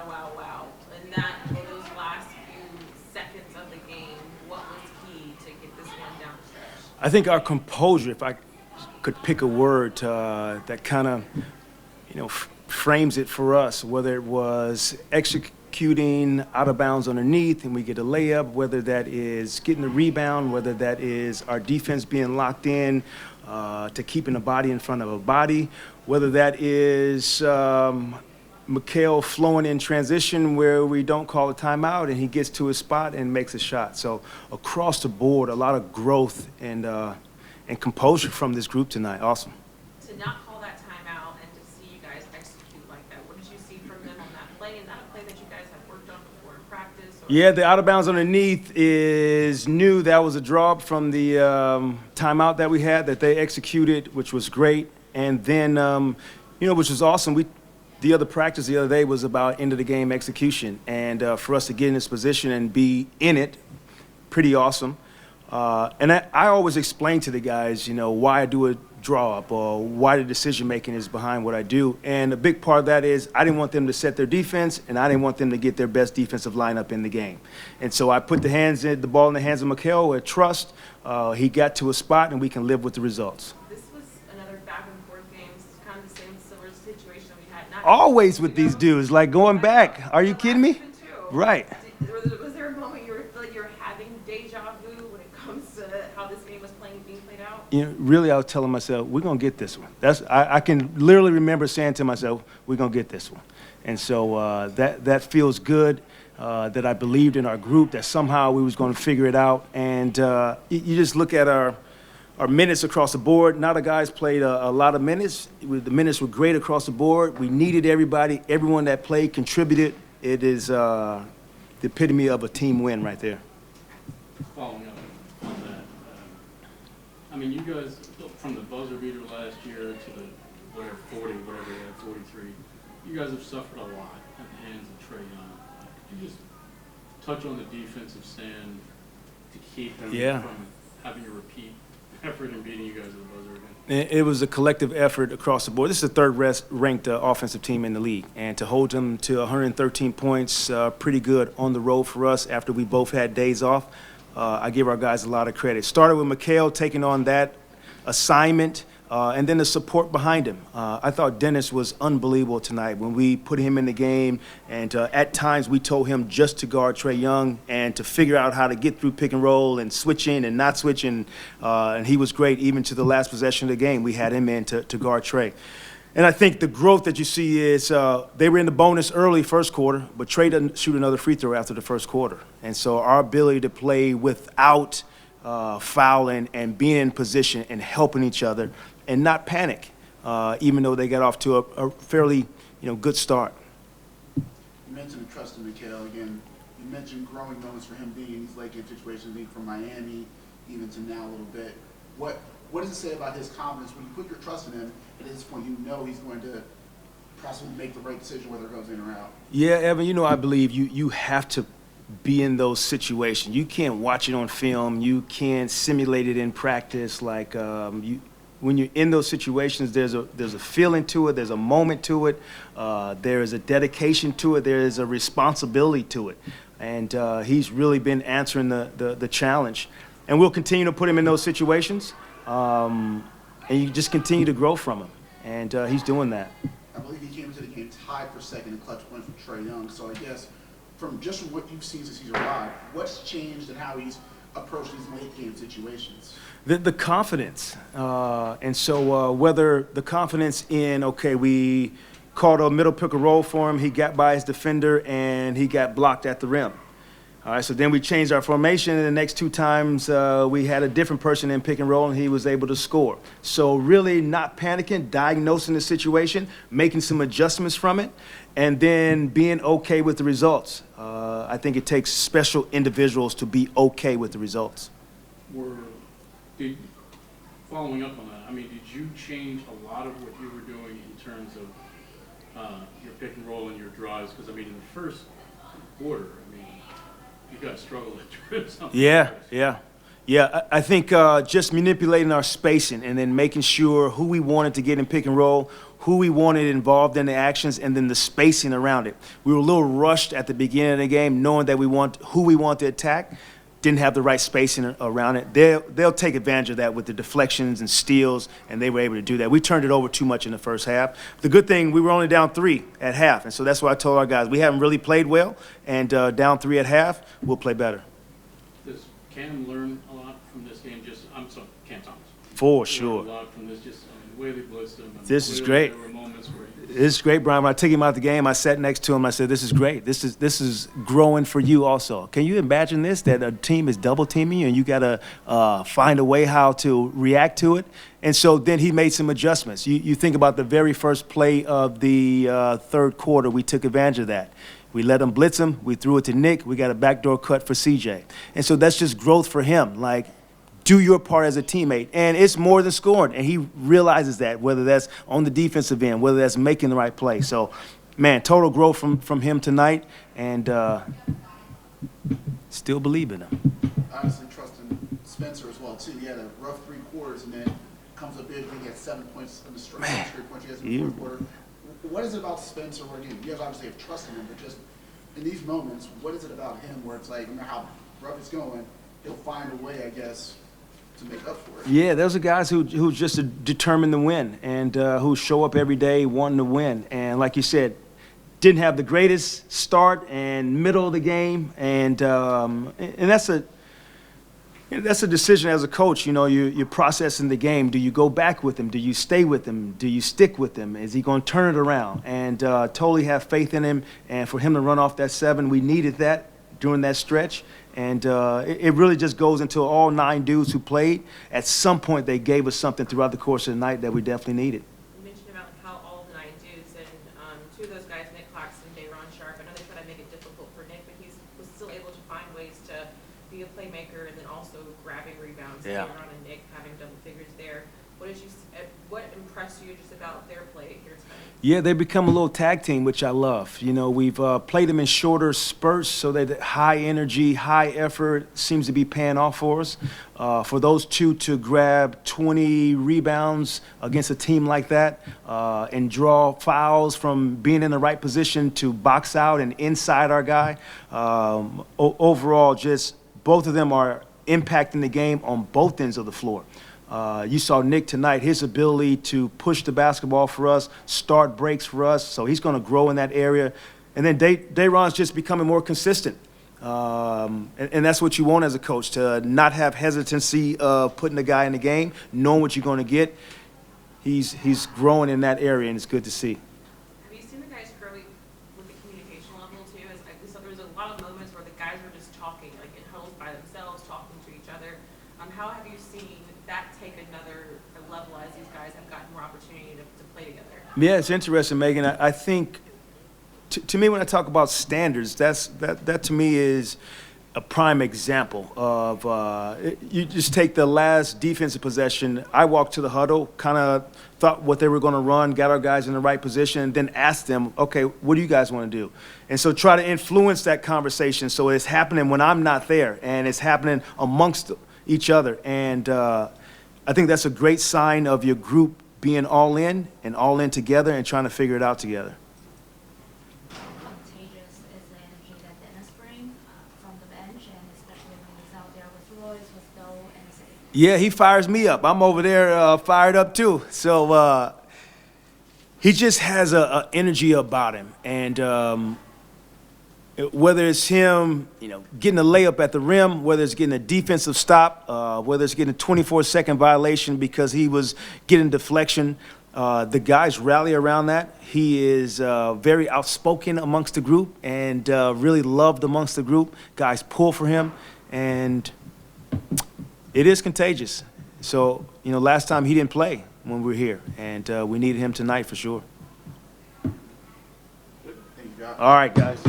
wow, wow, wow. And that, in those last few seconds of the game, what was key to get this one down the stretch? I think our composure, if I could pick a word that kind of, frames it for us, whether it was executing out of bounds underneath and we get a layup, whether that is getting the rebound, whether that is our defense being locked in to keeping a body in front of a body, whether that is Mikhail flowing in transition where we don't call a timeout and he gets to his spot and makes a shot. So across the board, a lot of growth and composure from this group tonight. Awesome. To not call that timeout and to see you guys execute like that, what did you see from them on that play? And that a play that you guys have worked on before in practice? Or? Yeah, the out of bounds underneath is new. That was a drop from the timeout that we had that they executed, which was great. And then, which was awesome. The other practice the other day was about end of the game execution. And for us to get in this position and be in it, pretty awesome. And I always explain to the guys, why I do a draw up or why the decision making is behind what I do. And a big part of that is I didn't want them to set their defense and I didn't want them to get their best defensive lineup in the game. And so I put the ball in the hands of Mikhail with trust. He got to a spot and we can live with the results. This was another back and forth game. This is kind of the same similar situation we had. Always with these dudes, like going back. Are you kidding me? Right. Was there a moment you feel like you're having deja vu when it comes to how this game was being played out? Really, I was telling myself, we're going to get this one. I can literally remember saying to myself, we're going to get this one. And so that feels good, that I believed in our group, that somehow we was going to figure it out. And you just look at our minutes across the board. Now the guys played a lot of minutes. The minutes were great across the board. We needed everybody. Everyone that played contributed. It is the epitome of a team win right there. Following up on that, you guys, from the buzzer beater last year to the 40, whatever they had, 43, you guys have suffered a lot at the hands of Trae Young. Could you just touch on the defensive stand to keep them from having a repeat effort in beating you guys at the buzzer again? It was a collective effort across the board. This is the third-ranked offensive team in the league. And to hold them to 113 points, pretty good on the road for us after we both had days off. I give our guys a lot of credit. Started with Mikhail taking on that assignment, and then the support behind him. I thought Dennis was unbelievable tonight when we put him in the game, and at times we told him just to guard Trae Young and to figure out how to get through pick and roll and switch in and not switch in, and he was great even to the last possession of the game. We had him in to guard Trae. And I think the growth that you see is they were in the bonus early first quarter, but Trae doesn't shoot another free throw after the first quarter. And so our ability to play without fouling and being in position and helping each other and not panic, even though they got off to a fairly good start. You mentioned trust in Mikhail again. You mentioned growing moments for him being in these late game situations, being from Miami, even to now a little bit. What does it say about his confidence when you put your trust in him? At this point, he's going to possibly make the right decision whether it goes in or out. Yeah, Evan, I believe you have to be in those situations. You can't watch it on film. You can't simulate it in practice. Like when you're in those situations, there's a feeling to it. There's a moment to it. There is a dedication to it. There is a responsibility to it. And he's really been answering the challenge. And we'll continue to put him in those situations. And you just continue to grow from him. And he's doing that. I believe he came into the game tied for second in clutch points with Trae Young. So I guess from what you've seen since he's arrived, what's changed in how he's approached these late game situations? The confidence. And so whether the confidence in, we called a middle pick and roll for him, he got by his defender, and he got blocked at the rim. All right, so then we changed our formation, and the next two times we had a different person in pick and roll, and he was able to score. So really not panicking, diagnosing the situation, making some adjustments from it, and then being okay with the results. I think it takes special individuals to be okay with the results. Following up on that, did you change a lot of what you were doing in terms of your pick and roll and your drives? Because, in the first quarter, you guys struggled to trip something. Yeah. Yeah, I think just manipulating our spacing and then making sure who we wanted to get in pick and roll, who we wanted involved in the actions, and then the spacing around it. We were a little rushed at the beginning of the game, knowing that who we want to attack, didn't have the right spacing around it. They'll take advantage of that with the deflections and steals, and they were able to do that. We turned it over too much in the first half. The good thing, we were only down 3 at half, and so that's why I told our guys, we haven't really played well, and down 3 at half, we'll play better. Does Cam learn a lot from this game? Cam Thomas. For Learn sure. a lot from this, the way they blitzed him. And This is clearly great. There were moments where This is great, Brian. When I took him out the game, I sat next to him. I said, "This is great. This is growing for you also." Can you imagine this? That a team is double teaming you, and you got to find a way how to react to it. And so then he made some adjustments. You think about the very first play of the third quarter. We took advantage of that. We let him blitz him. We threw it to Nick. We got a backdoor cut for CJ. And so that's just growth for him. Like, do your part as a teammate. And it's more than scoring. And he realizes that, whether that's on the defensive end, whether that's making the right play. So, man, total growth from him tonight. And still believe in him. Obviously trusting Spencer as well, too. He had a rough 3 quarters and then comes up big when he had 7 points in the straight points he has in the fourth quarter. What is it about Spencer where, again, you guys obviously have trust in him, but just in these moments, what is it about him where it's like, no matter how rough it's going, he'll find a way, I guess, to make up for it? Yeah, those are guys who just are determined to win and who show up every day wanting to win. And like you said, didn't have the greatest start and middle of the game, and that's a decision as a coach. You know, you're processing the game. Do you go back with him? Do you stay with him? Do you stick with him? Is he going to turn it around? And totally have faith in him. And for him to run off that 7, we needed that during that stretch. And it really just goes into all 9 dudes who played. At some point, they gave us something throughout the course of the night that we definitely needed. You mentioned about how all the 9 dudes, and 2 of those guys, Nick Claxton, Dayron Sharp, I know they try to make it difficult for Nick, but he was still able to find ways to be a playmaker and then also grabbing rebounds. Yeah. Dayron and Nick having double figures there. What impressed you just about their play here tonight? Yeah, they become a little tag team, which I love. You know, we've played them in shorter spurts so that high energy, high effort seems to be paying off for us. For those 2 to grab 20 rebounds against a team like that and draw fouls from being in the right position to box out and inside our guy, overall, just both of them are impacting the game on both ends of the floor. You saw Nick tonight, his ability to push the basketball for us, start breaks for us, so he's going to grow in that area. And then Dayron's just becoming more consistent. And that's what you want as a coach, to not have hesitancy of putting the guy in the game, knowing what you're going to get. He's growing in that area, and it's good to see. Have you seen the guys grow with the communication level too? So there was a lot of moments where the guys were just talking, like in huddles by themselves, talking to each other. How have you seen that take another level as these guys have gotten more opportunity to play together? Yeah, it's interesting, Megan. I think, to me, when I talk about standards, that to me is a prime example of you just take the last defensive possession. I walked to the huddle, kind of thought what they were going to run, got our guys in the right position, and then asked them, okay, what do you guys want to do? And so try to influence that conversation so it's happening when I'm not there, and it's happening amongst each other. And I think that's a great sign of your group being all in and all in together and trying to figure it out together. Contagious is the energy that Dennis brings from the bench, and especially when he's out there with Royce, with Doe, and Zay. Yeah, he fires me up. I'm over there fired up too. So he just has a energy about him. And whether it's him, getting a layup at the rim, whether it's getting a defensive stop, whether it's getting a 24-second violation because he was getting deflection, the guys rally around that. He is very outspoken amongst the group and really loved amongst the group. Guys pull for him, and it is contagious. So, last time he didn't play when we were here, and we needed him tonight for sure. Thank you, Jacque. All right, guys.